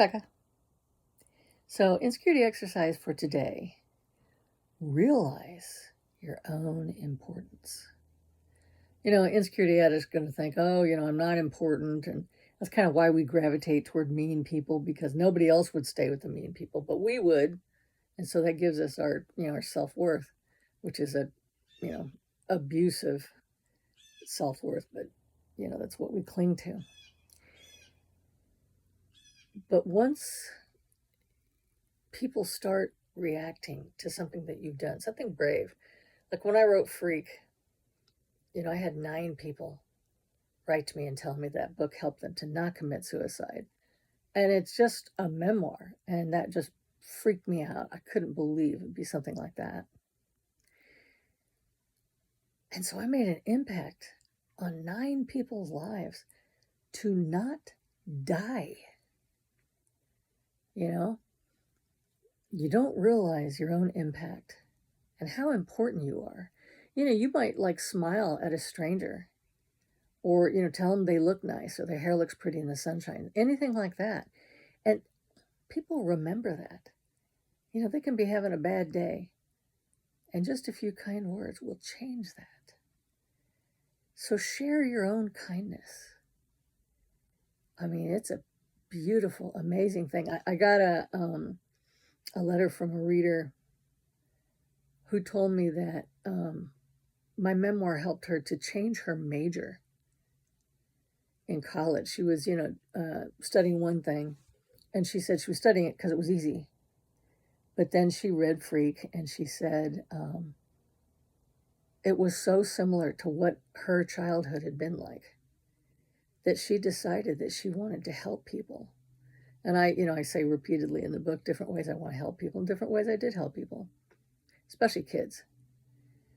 Becca. So, insecurity exercise for today. Realize your own importance. Insecurity addicts are going to think, oh, I'm not important. And that's kind of why we gravitate toward mean people, because nobody else would stay with the mean people, but we would. And so that gives us our self-worth, which is abusive self-worth, but, that's what we cling to. But once people start reacting to something that you've done, something brave, like when I wrote Freak, I had 9 people write to me and tell me that book helped them to not commit suicide. And it's just a memoir, and that just freaked me out. I couldn't believe it would be something like that. And so I made an impact on 9 people's lives to not die. You don't realize your own impact and how important you are. You might smile at a stranger, or tell them they look nice, or their hair looks pretty in the sunshine, anything like that. And people remember that. They can be having a bad day, and just a few kind words will change that. So share your own kindness. It's a beautiful, amazing thing. I got a letter from a reader who told me that my memoir helped her to change her major in college. She was, studying one thing, and she said she was studying it because it was easy. But then she read Freak, and she said it was so similar to what her childhood had been like that she decided that she wanted to help people. And I say repeatedly in the book, different ways I want to help people, and different ways I did help people, especially kids.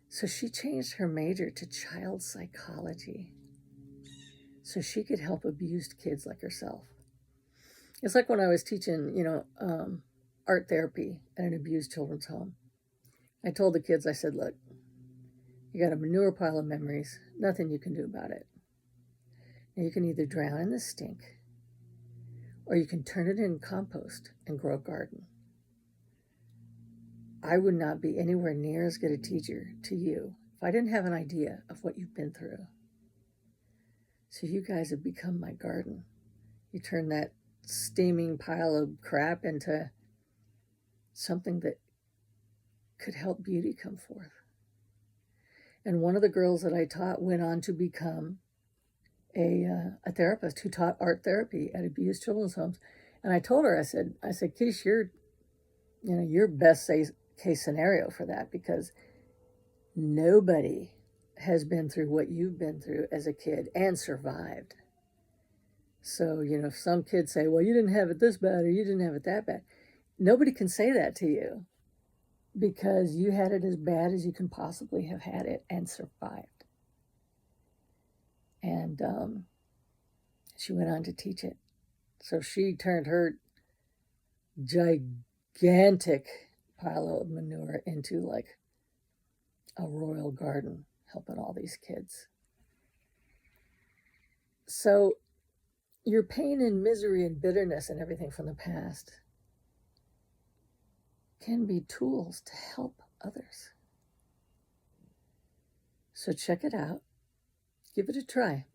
So she changed her major to child psychology so she could help abused kids like herself. It's like when I was teaching, art therapy at an abused children's home. I told the kids, I said, look, you got a manure pile of memories, nothing you can do about it. Now you can either drown in the stink, or you can turn it in compost and grow a garden. I would not be anywhere near as good a teacher to you if I didn't have an idea of what you've been through. So you guys have become my garden. You turn that steaming pile of crap into something that could help beauty come forth. And one of the girls that I taught went on to become a therapist who taught art therapy at abused children's homes. And I told her, I said, Keish, you're best case scenario for that, because nobody has been through what you've been through as a kid and survived. So, if some kids say, well, you didn't have it this bad or you didn't have it that bad, nobody can say that to you, because you had it as bad as you can possibly have had it and survived. And she went on to teach it. So she turned her gigantic pile of manure into like a royal garden, helping all these kids. So your pain and misery and bitterness and everything from the past can be tools to help others. So check it out. Give it a try.